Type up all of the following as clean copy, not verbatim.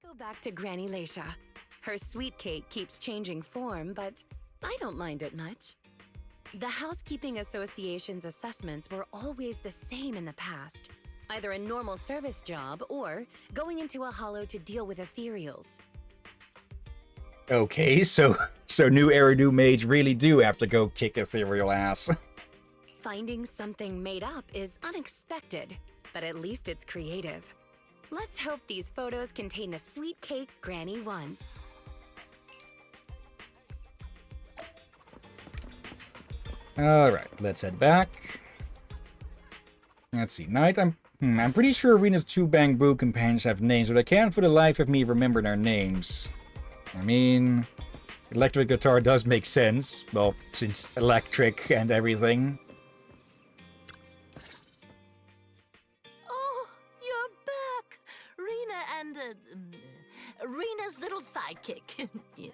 Go back to Granny Leisha. Her sweet cake keeps changing form, but I don't mind it much. The Housekeeping Association's assessments were always the same in the past. Either a normal service job or going into a hollow to deal with ethereals. Okay, so new Eridu maids really do have to go kick ethereal ass. Finding something made up is unexpected, but at least it's creative. Let's hope these photos contain the sweet cake Granny wants. Alright, let's head back. Let's see, Knight, I'm pretty sure Rena's two Bamboo companions have names, but I can't for the life of me remember their names. I mean, electric guitar does make sense. Well, since electric and everything. Oh, you're back! Rena and, Rena's little sidekick. Yes.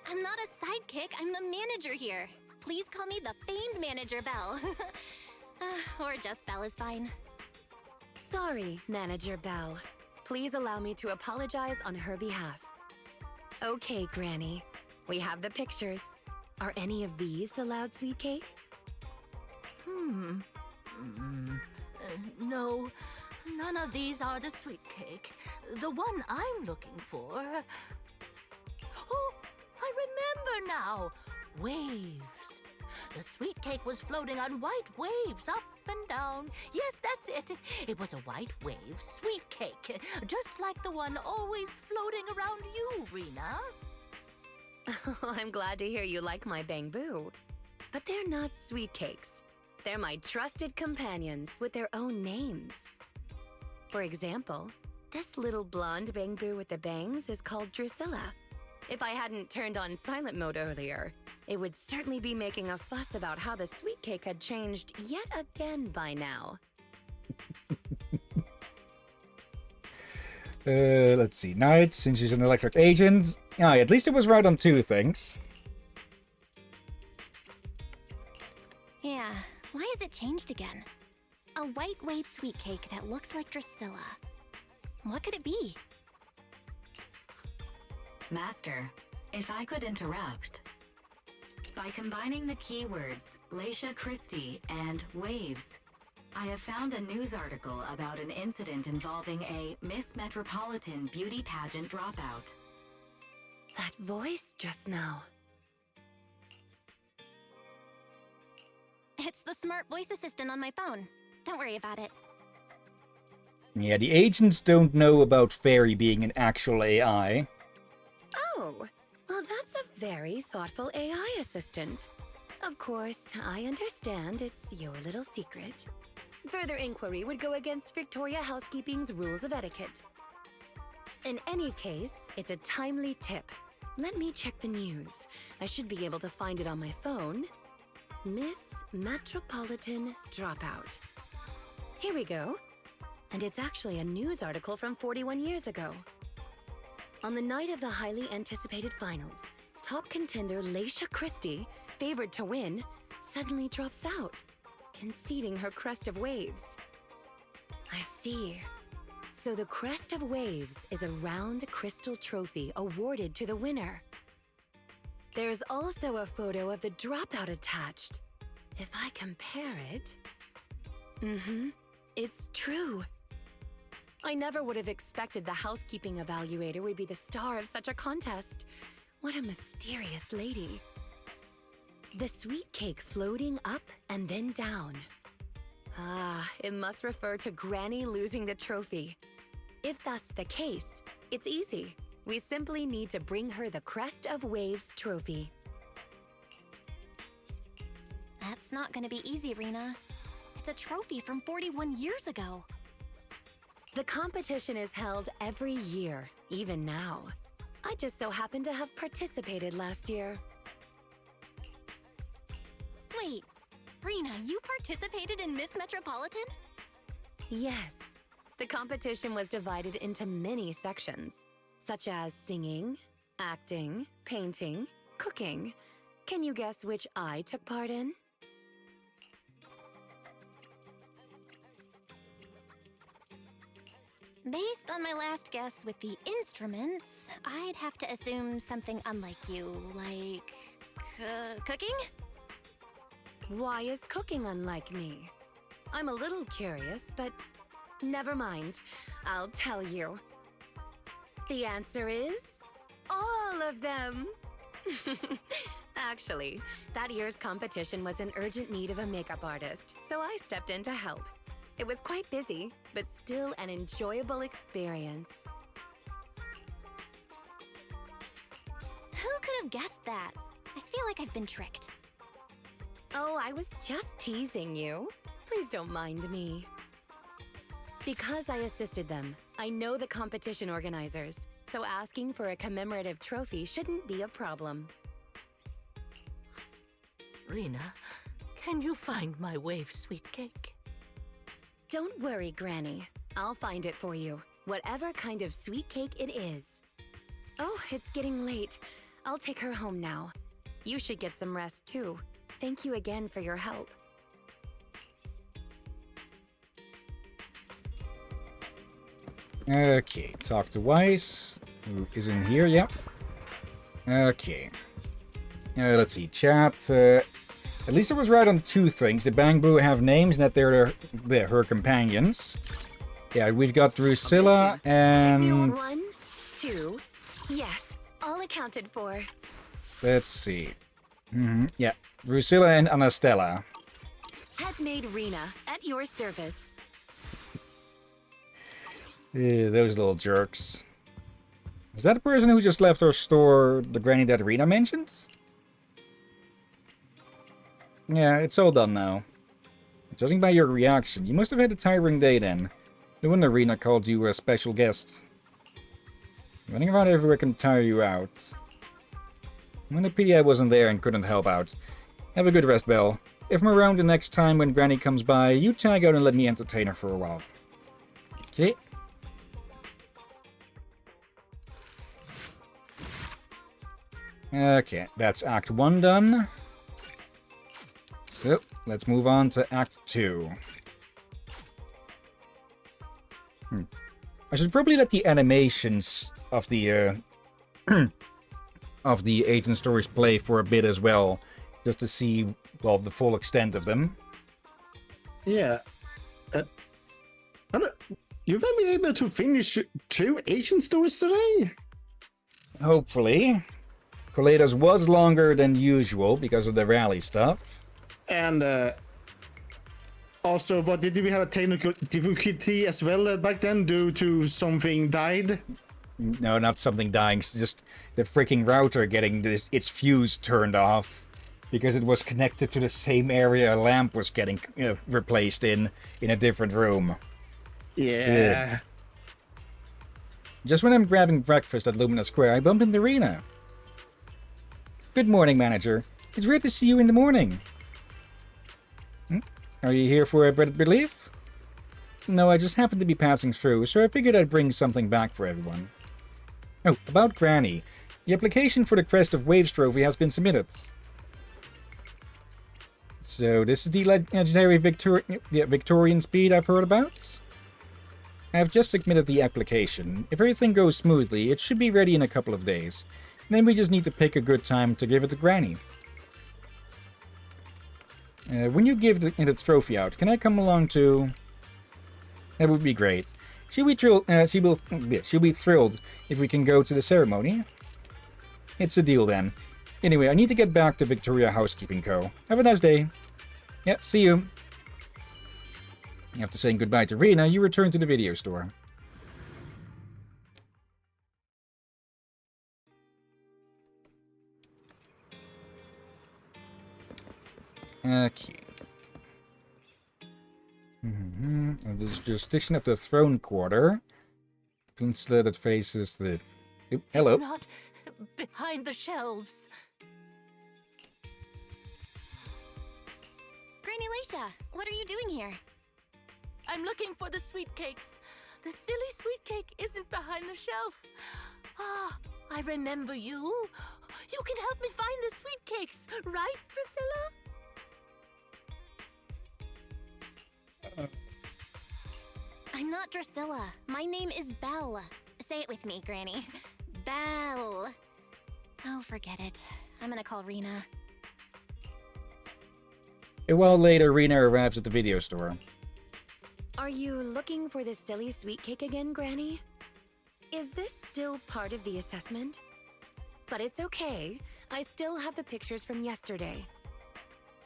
I'm not a sidekick, I'm the manager here. Please call me the famed manager, Belle. Or just Belle is fine. Sorry, Manager Belle. Please allow me to apologize on her behalf. Okay, Granny. We have the pictures. Are any of these the loud sweet cake? No, none of these are the sweet cake. The one I'm looking for... Oh, I remember now! Waves. The sweet cake was floating on white waves up and down. Yes, that's it. It was a white wave sweet cake, just like the one always floating around you, Rena. I'm glad to hear you like my Bamboo. But they're not sweet cakes. They're my trusted companions with their own names. For example, this little blonde Bamboo with the bangs is called Drusilla. If I hadn't turned on silent mode earlier, it would certainly be making a fuss about how the sweet cake had changed yet again by now. Let's see. Knight, since she's an electric agent. At least it was right on two things. Yeah, why has it changed again? A white wave sweet cake that looks like Drusilla. What could it be? Master, if I could interrupt. By combining the keywords Leisha Christie and waves, I have found a news article about an incident involving a Miss Metropolitan beauty pageant dropout. That voice just now. It's the smart voice assistant on my phone. Don't worry about it. Yeah, the agents don't know about Fairy being an actual AI. Oh, well, that's a very thoughtful AI assistant. Of course, I understand it's your little secret. Further inquiry would go against Victoria Housekeeping's rules of etiquette. In any case, it's a timely tip. Let me check the news. I should be able to find it on my phone. Miss Metropolitan Dropout. Here we go. And it's actually a news article from 41 years ago. On the night of the highly anticipated finals, top contender Leisha Christie, favored to win, suddenly drops out, conceding her crest of waves. I see. So the crest of waves is a round crystal trophy awarded to the winner. There's also a photo of the dropout attached. If I compare it... it's true. I never would have expected the housekeeping evaluator would be the star of such a contest. What a mysterious lady. The sweet cake floating up and then down. Ah, it must refer to Granny losing the trophy. If that's the case, it's easy. We simply need to bring her the Crest of Waves trophy. That's not gonna be easy, Rena. It's a trophy from 41 years ago. The competition is held every year, even now. I just so happen to have participated last year. Wait, Rena, you participated in Miss Metropolitan? Yes. The competition was divided into many sections, such as singing, acting, painting, cooking. Can you guess which I took part in? Based on my last guess with the instruments, I'd have to assume something unlike you, like... cooking? Why is cooking unlike me? I'm a little curious, but never mind. I'll tell you. The answer is all of them. Actually, that year's competition was in urgent need of a makeup artist, so I stepped in to help. It was quite busy, but still an enjoyable experience. Who could have guessed that? I feel like I've been tricked. Oh, I was just teasing you. Please don't mind me. Because I assisted them, I know the competition organizers, so asking for a commemorative trophy shouldn't be a problem. Rena, can you find my wave sweet cake? Don't worry, Granny. I'll find it for you, whatever kind of sweet cake it is. Oh, it's getting late. I'll take her home now. You should get some rest, too. Thank you again for your help. Okay, talk to Weiss, who is in here, yeah. Okay. Let's see, chat. At least I was right on two things. The Bangbu have names and that they're her companions. Yeah, we've got Drusilla and... 1, 2, yes, all accounted for. Let's see. Yeah, Drusilla and Anastella. Headmaid Rena, at your service. Those little jerks. Is that the person who just left our store, the granny that Rena mentioned? Yeah, it's all done now. Judging by your reaction, you must have had a tiring day then. No wonder Rena called you a special guest. Running around everywhere can tire you out. I'm a pity I wasn't there and couldn't help out. Have a good rest, Belle. If I'm around the next time when Granny comes by, you tag out and let me entertain her for a while. Okay. Okay, that's Act 1 done. So, let's move on to Act 2. I should probably let the animations of the of the agent stories play for a bit as well, just to see, well, the full extent of them. Yeah. You've been able to finish 2 agent stories today? Hopefully. Coleda's was longer than usual because of the rally stuff. And also, what did we have a technical difficulty as well back then due to something died? No, not something dying. It's just the freaking router getting its fuse turned off because it was connected to the same area a lamp was getting replaced in a different room. Yeah. Just when I'm grabbing breakfast at Lumina Square, I bumped into Rena. Good morning, manager. It's rare to see you in the morning. Are you here for a bread relief? No, I just happened to be passing through, so I figured I'd bring something back for everyone. Oh, about Granny. The application for the Crest of Waves trophy has been submitted. So, this is the legendary Victorian speed I've heard about? I've just submitted the application. If everything goes smoothly, it should be ready in a couple of days. Then we just need to pick a good time to give it to Granny. When you give the trophy out, can I come along too? That would be great. She'll be thrilled if we can go to the ceremony. It's a deal then. Anyway, I need to get back to Victoria Housekeeping Co. Have a nice day. Yeah, see you. After saying goodbye to Rena, you return to the video store. Okay. The jurisdiction of the Throne Quarter. Peninsula that faces the... Oop, hello. It's not behind the shelves. Granny Leisha, what are you doing here? I'm looking for the sweet cakes. The silly sweet cake isn't behind the shelf. Ah, I remember you. You can help me find the sweet cakes, right, Priscilla? I'm not Drusilla. My name is Belle. Say it with me, Granny. Belle. Oh, forget it. I'm gonna call Rena. A while later, Rena arrives at the video store. Are you looking for this silly sweet cake again, Granny? Is this still part of the assessment? But it's okay. I still have the pictures from yesterday.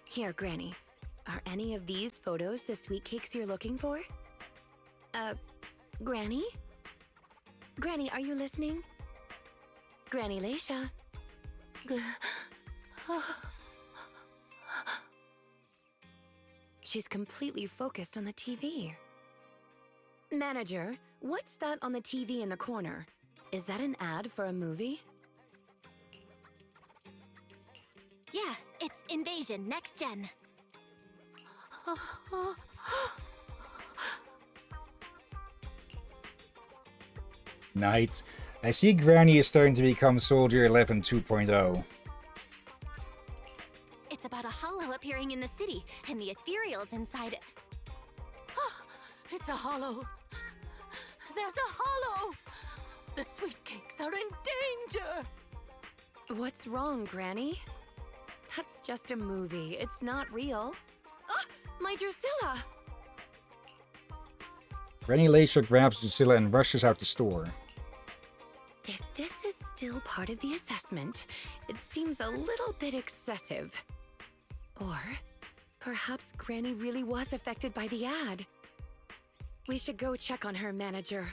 Here, Granny. Are any of these photos the sweet cakes you're looking for? Granny? Granny, are you listening? Granny Leisha? She's completely focused on the TV. Manager, what's that on the TV in the corner? Is that an ad for a movie? Yeah, it's Invasion Next Gen. Night. I see Granny is starting to become Soldier 11 2.0. It's about a hollow appearing in the city, and the ethereal's inside it. It's a hollow. There's a hollow. The sweet cakes are in danger. What's wrong, Granny? That's just a movie. It's not real. Ah, my Drusilla! Granny Leisha grabs Drusilla and rushes out the store. If this is still part of the assessment, it seems a little bit excessive. Or perhaps Granny really was affected by the ad. We should go check on her, Manager.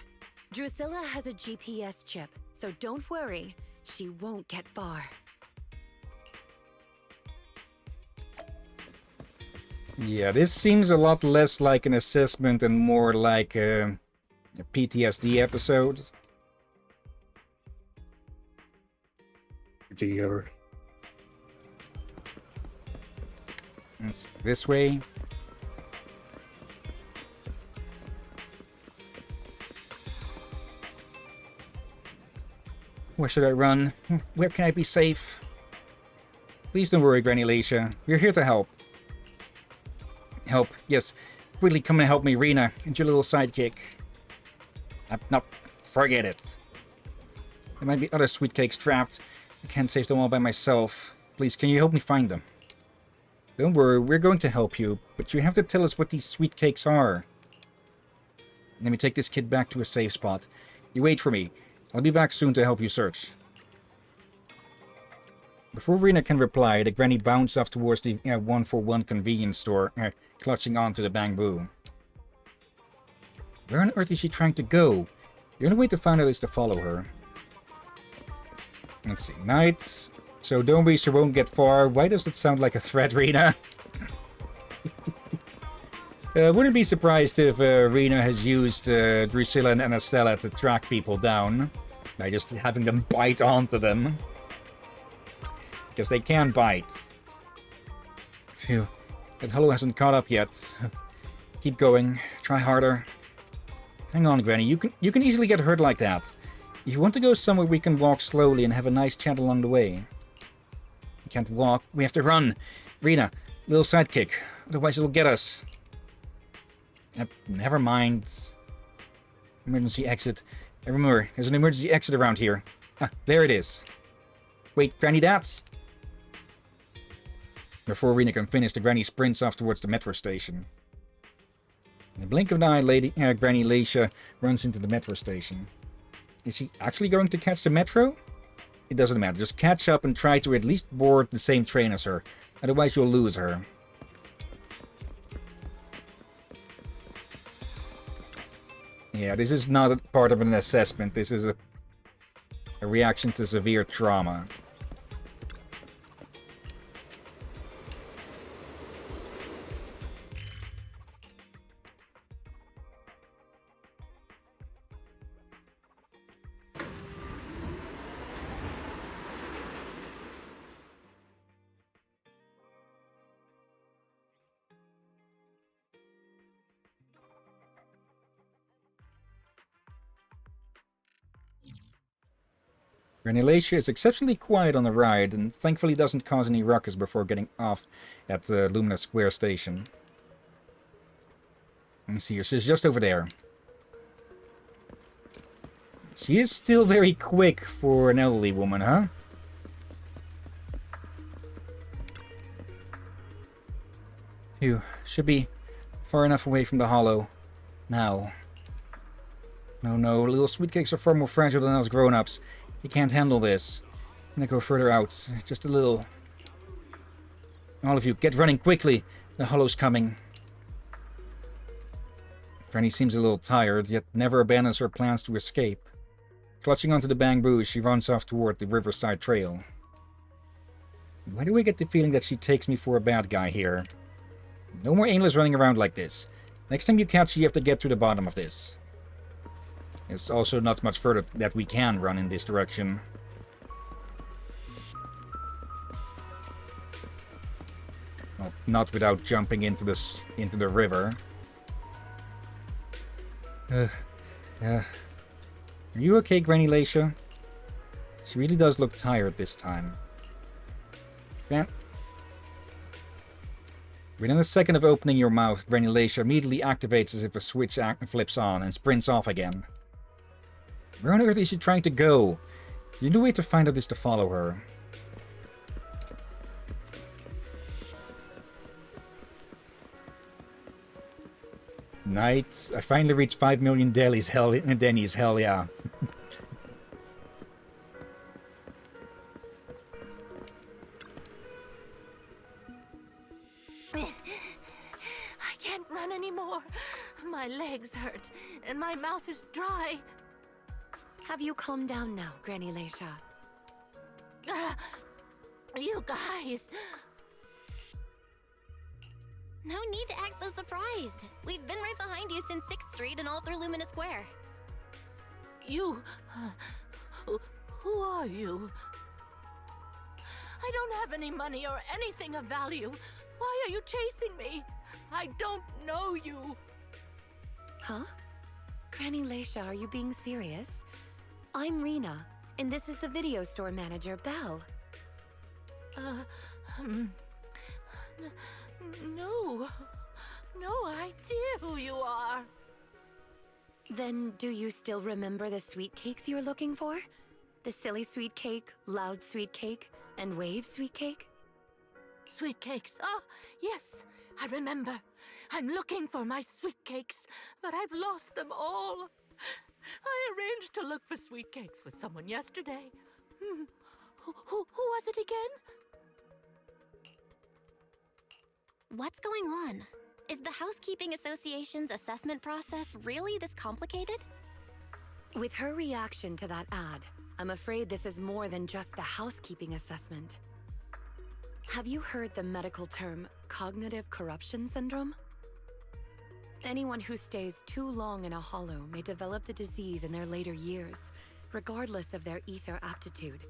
Drusilla has a GPS chip, so don't worry. She won't get far. Yeah, this seems a lot less like an assessment and more like a PTSD episode. Dear. It's this way. Where should I run? Where can I be safe? Please don't worry, Granny Leisha. We're here to help. Help, yes. Quickly come and help me, Rena, and your little sidekick. No, forget it. There might be other sweet cakes trapped. I can't save them all by myself. Please, can you help me find them? Don't worry, we're going to help you, but you have to tell us what these sweet cakes are. Let me take this kid back to a safe spot. You wait for me. I'll be back soon to help you search. Before Rena can reply, the granny bounds off towards the 141 convenience store, clutching onto the bamboo. Where on earth is she trying to go? The only way to find out is to follow her. Let's see, night. So don't worry, she won't get far. Why does it sound like a threat, Rena? Wouldn't be surprised if Rena has used Drusilla and Anastella to track people down by just having them bite onto them. Because they can bite. Phew, that hollow hasn't caught up yet. Keep going. Try harder. Hang on, Granny. You can easily get hurt like that. If you want to go somewhere, we can walk slowly and have a nice chat along the way. We can't walk. We have to run. Rena, little sidekick. Otherwise it'll get us. Never mind. Emergency exit. Remember, there's an emergency exit around here. Ah, there it is. Wait, Granny, that's... Before Rena can finish, the Granny sprints off towards the metro station. In the blink of an eye, Granny Leisha runs into the metro station. Is she actually going to catch the metro? It doesn't matter. Just catch up and try to at least board the same train as her. Otherwise, you'll lose her. Yeah, this is not a part of an assessment. This is a reaction to severe trauma. Granny Leisha is exceptionally quiet on the ride, and thankfully doesn't cause any ruckus before getting off at the Lumina Square station. Let me see here, she's just over there. She is still very quick for an elderly woman, huh? Phew, should be far enough away from the hollow. Now. No, little sweetcakes are far more fragile than us grown-ups. You can't handle this. I'm gonna go further out, just a little. All of you, get running quickly. The hollow's coming. Granny seems a little tired, yet never abandons her plans to escape. Clutching onto the bamboo, she runs off toward the riverside trail. Why do I get the feeling that she takes me for a bad guy here? No more aimless running around like this. Next time you catch her, you have to get to the bottom of this. There's also not much further that we can run in this direction. Well, not without jumping into the river. Are you okay, Granny Leisha? She really does look tired this time. Man. Within a second of opening your mouth, Granny Leisha immediately activates as if a switch flips on and sprints off again. Where on earth is she trying to go? The only way to find out is to follow her. Night. I finally reached 5 million Denny's, hell yeah. I can't run anymore. My legs hurt, and my mouth is dry. Have you calmed down now, Granny Leisha? You guys. No need to act so surprised. We've been right behind you since 6th Street and all through Lumina Square. You... who are you? I don't have any money or anything of value. Why are you chasing me? I don't know you. Huh? Granny Leisha, are you being serious? I'm Rena, and this is the video store manager, Belle. No idea who you are. Then do you still remember the sweet cakes you were looking for? The silly sweet cake, loud sweet cake, and wave sweet cake? Sweet cakes. Oh, yes, I remember. I'm looking for my sweet cakes, but I've lost them all. I arranged to look for sweet cakes with someone yesterday. Who was it again? What's going on? Is the Housekeeping Association's assessment process really this complicated? With her reaction to that ad, I'm afraid this is more than just the housekeeping assessment. Have you heard the medical term cognitive corruption syndrome? Anyone who stays too long in a hollow may develop the disease in their later years, regardless of their ether aptitude.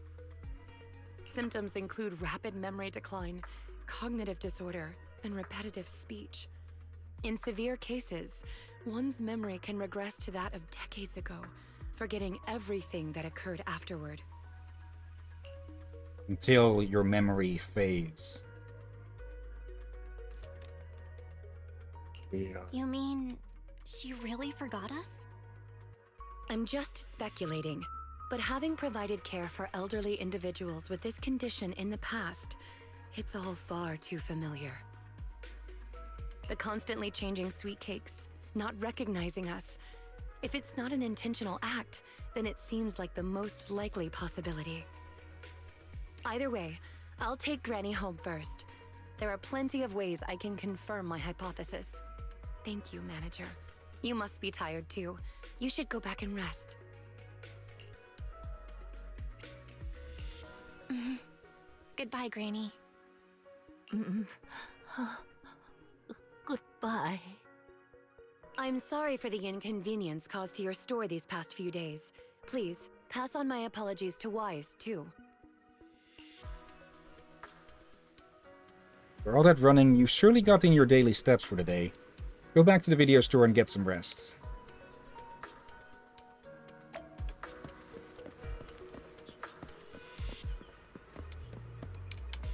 Symptoms include rapid memory decline, cognitive disorder, and repetitive speech. In severe cases, one's memory can regress to that of decades ago, forgetting everything that occurred afterward. Until your memory fades. Yeah. You mean she really forgot us? I'm just speculating, but having provided care for elderly individuals with this condition in the past, it's all far too familiar. The constantly changing sweet cakes, not recognizing us. If it's not an intentional act, then it seems like the most likely possibility. Either way, I'll take Granny home first. There are plenty of ways I can confirm my hypothesis. Thank you, Manager. You must be tired too. You should go back and rest. Goodbye, Granny. Goodbye. I'm sorry for the inconvenience caused to your store these past few days. Please, pass on my apologies to Wise, too. For all that running, you surely got in your daily steps for the day. Go back to the video store and get some rest.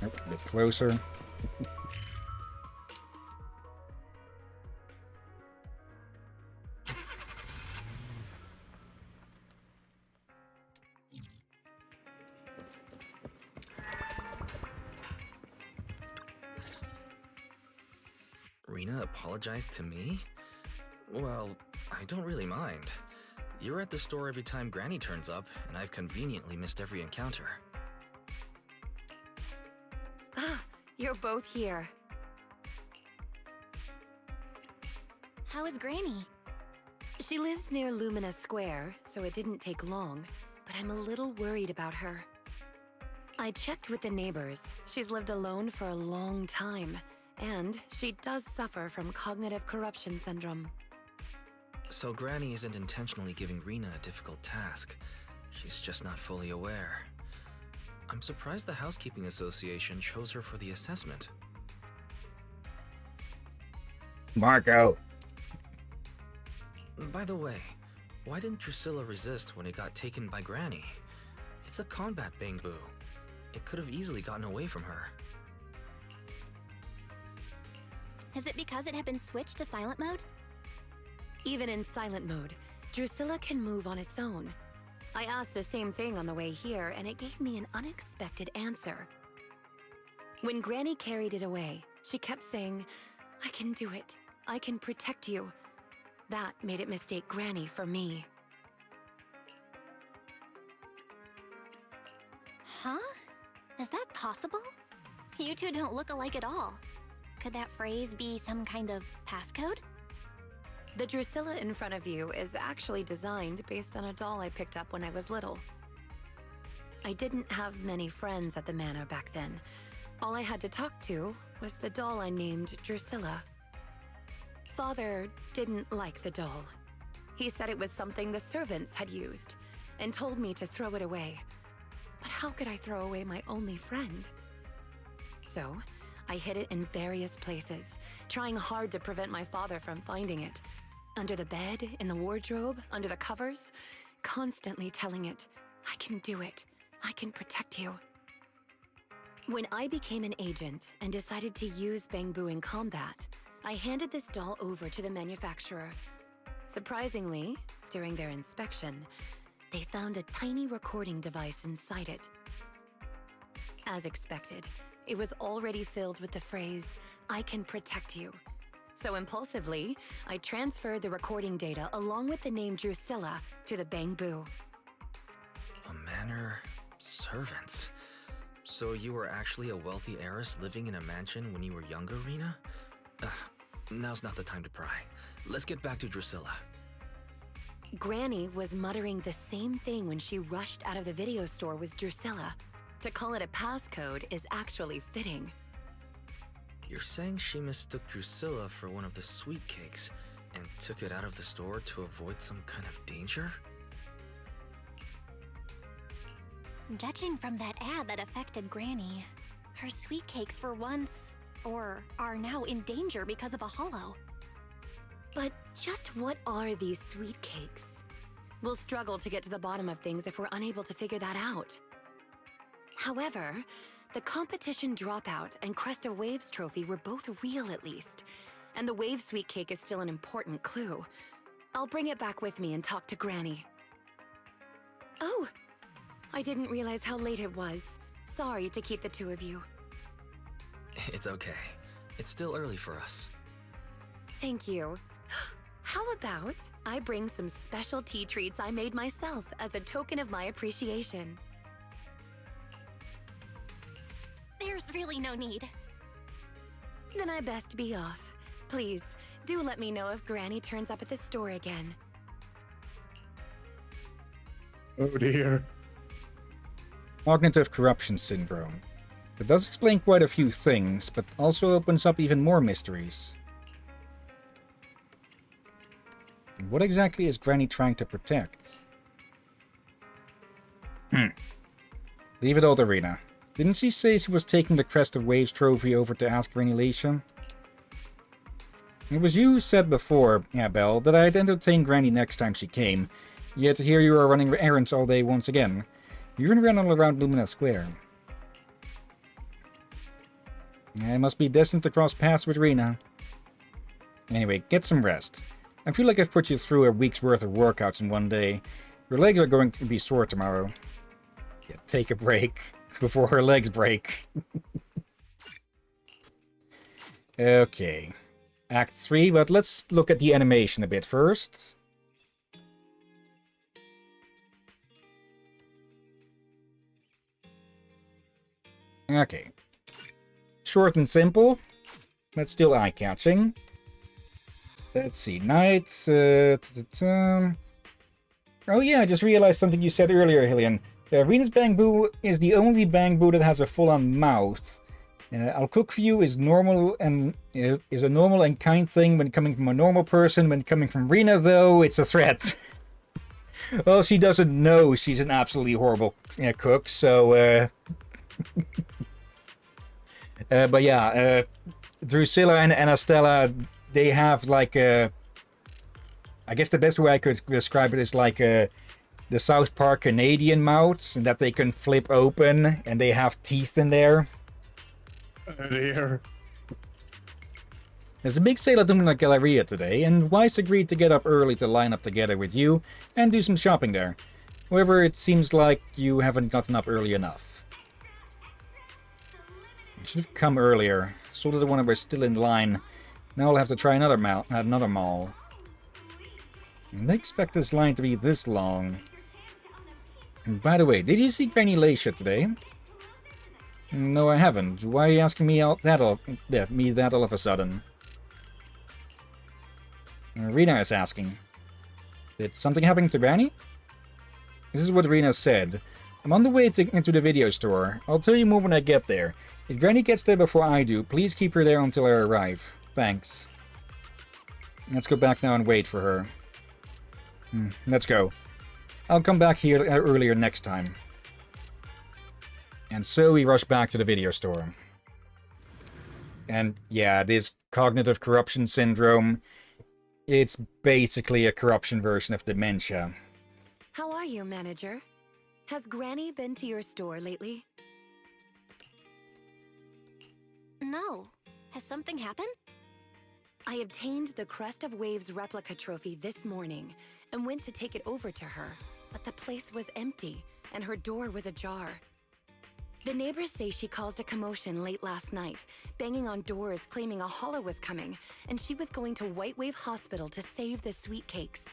Oh, a bit closer. Rena apologized to me? Well, I don't really mind. You're at the store every time Granny turns up, and I've conveniently missed every encounter. Ah, you're both here. How is Granny? She lives near Lumina Square, so it didn't take long, but I'm a little worried about her. I checked with the neighbors. She's lived alone for a long time, and she does suffer from cognitive corruption syndrome. So Granny isn't intentionally giving Rena a difficult task. She's just not fully aware. I'm surprised the Housekeeping Association chose her for the assessment. Marco! By the way, why didn't Drusilla resist when it got taken by Granny? It's a combat bangbu. It could have easily gotten away from her. Is it because it had been switched to silent mode? Even in silent mode, Drusilla can move on its own. I asked the same thing on the way here, and it gave me an unexpected answer. When Granny carried it away, she kept saying, "I can do it. I can protect you." That made it mistake Granny for me. Huh? Is that possible? You two don't look alike at all. Could that phrase be some kind of passcode? The Drusilla in front of you is actually designed based on a doll I picked up when I was little. I didn't have many friends at the manor back then. All I had to talk to was the doll I named Drusilla. Father didn't like the doll. He said it was something the servants had used, and told me to throw it away. But how could I throw away my only friend? So, I hid it in various places, trying hard to prevent my father from finding it. Under the bed, in the wardrobe, under the covers, constantly telling it, "I can do it. I can protect you." When I became an agent and decided to use bangbu in combat, I handed this doll over to the manufacturer. Surprisingly, during their inspection, they found a tiny recording device inside it. As expected, it was already filled with the phrase, "I can protect you." So impulsively, I transferred the recording data along with the name Drusilla to the bangbu. A manor... servants. So you were actually a wealthy heiress living in a mansion when you were younger, Rena? Now's not the time to pry. Let's get back to Drusilla. Granny was muttering the same thing when she rushed out of the video store with Drusilla. To call it a passcode is actually fitting. You're saying she mistook Drusilla for one of the sweet cakes and took it out of the store to avoid some kind of danger? Judging from that ad that affected Granny, her sweet cakes were once, or are now in danger because of a hollow. But just what are these sweet cakes? We'll struggle to get to the bottom of things if we're unable to figure that out. However, the competition dropout and Crest of Waves trophy were both real at least, and the Wave sweet cake is still an important clue. I'll bring it back with me and talk to Granny. Oh, I didn't realize how late it was. Sorry to keep the two of you. It's okay. It's still early for us. Thank you. How about I bring some special tea treats I made myself as a token of my appreciation? There's really no need. Then I best be off. Please, do let me know if Granny turns up at the store again. Oh dear. Cognitive corruption syndrome. It does explain quite a few things, but also opens up even more mysteries. What exactly is Granny trying to protect? Leave it all to Rena. Didn't she say she was taking the Crest of Waves trophy over to ask Granny Leisha? It was you who said before, yeah, Belle, that I'd entertain Granny next time she came. Yet here you are running errands all day once again. You ran all around Lumina Square. I must be destined to cross paths with Rena. Anyway, get some rest. I feel like I've put you through a week's worth of workouts in one day. Your legs are going to be sore tomorrow. Yeah, take a break before her legs break. Okay. Act 3, but let's look at the animation a bit first. Okay. Short and simple, but still eye-catching. Let's see, night... Oh yeah, I just realized something you said earlier, Hillian. Venus Bamboo is the only bamboo that has a full-on mouth. I'll cook for you is normal and is a normal and kind thing when coming from a normal person. When coming from Rena, though, it's a threat. Well, she doesn't know she's an absolutely horrible cook, so... but yeah, Drusilla and Estella, they have like a... I guess the best way I could describe it is like the South Park Canadian mouths, and that they can flip open, and they have teeth in there. Dear. There's a big sale at Lumina Galleria today, and Weiss agreed to get up early to line up together with you and do some shopping there. However, it seems like you haven't gotten up early enough. You should have come earlier. So did the one that we're still in line. Now I'll have to try another mall. And I expect this line to be this long. And by the way, did you see Granny Lacia today? No, I haven't. Why are you asking me that all of a sudden? Rena is asking. Did something happen to Granny? This is what Rena said. I'm on the way into the video store. I'll tell you more when I get there. If Granny gets there before I do, please keep her there until I arrive. Thanks. Let's go back now and wait for her. Let's go. I'll come back here earlier next time. And so we rush back to the video store. And yeah, this cognitive corruption syndrome, it's basically a corruption version of dementia. How are you, manager? Has Granny been to your store lately? No. Has something happened? I obtained the Crest of Waves replica trophy this morning and went to take it over to her, but the place was empty and her door was ajar. The neighbors say she caused a commotion late last night, banging on doors claiming a holo was coming, and she was going to White Wave Hospital to save the sweet cakes.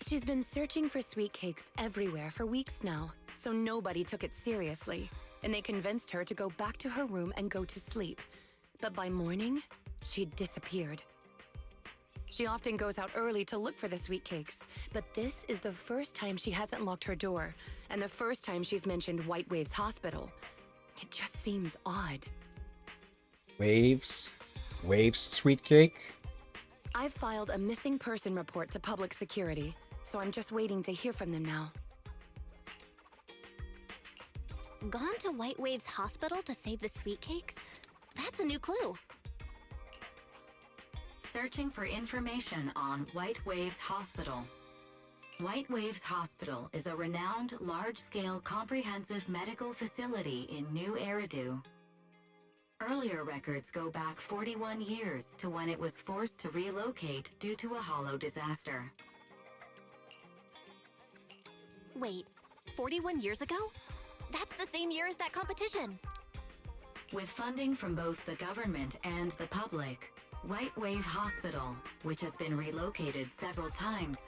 She's been searching for sweet cakes everywhere for weeks now, so nobody took it seriously, and they convinced her to go back to her room and go to sleep. But by morning, she'd disappeared. She often goes out early to look for the sweet cakes, but this is the first time she hasn't locked her door, and the first time she's mentioned White Waves Hospital. It just seems odd. Waves sweet cake? I've filed a missing person report to public security, so I'm just waiting to hear from them now. Gone to White Waves Hospital to save the sweet cakes? That's a new clue. Searching for information on White Waves Hospital. White Waves Hospital is a renowned, large-scale, comprehensive medical facility in New Eridu. Earlier records go back 41 years to when it was forced to relocate due to a holo disaster. Wait, 41 years ago? That's the same year as that competition. With funding from both the government and the public, White Wave Hospital, which has been relocated several times,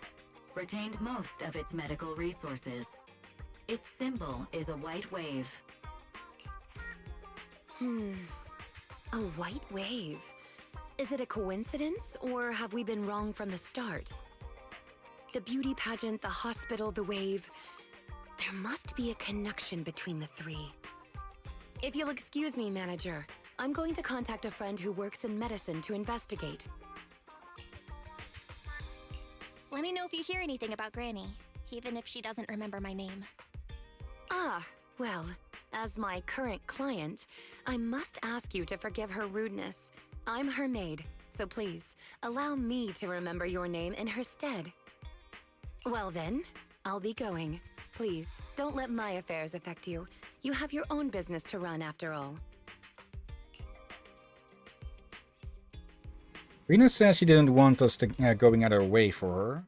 retained most of its medical resources. Its symbol is a white wave. A white wave. Is it a coincidence, or have we been wrong from the start? The beauty pageant, the hospital, the wave. There must be a connection between the three. If you'll excuse me, manager, I'm going to contact a friend who works in medicine to investigate. Let me know if you hear anything about Granny, even if she doesn't remember my name. Ah, well, as my current client, I must ask you to forgive her rudeness. I'm her maid, so please, allow me to remember your name in her stead. Well then, I'll be going. Please, don't let my affairs affect you. You have your own business to run after all. Rena says she didn't want us to going out of her way for her.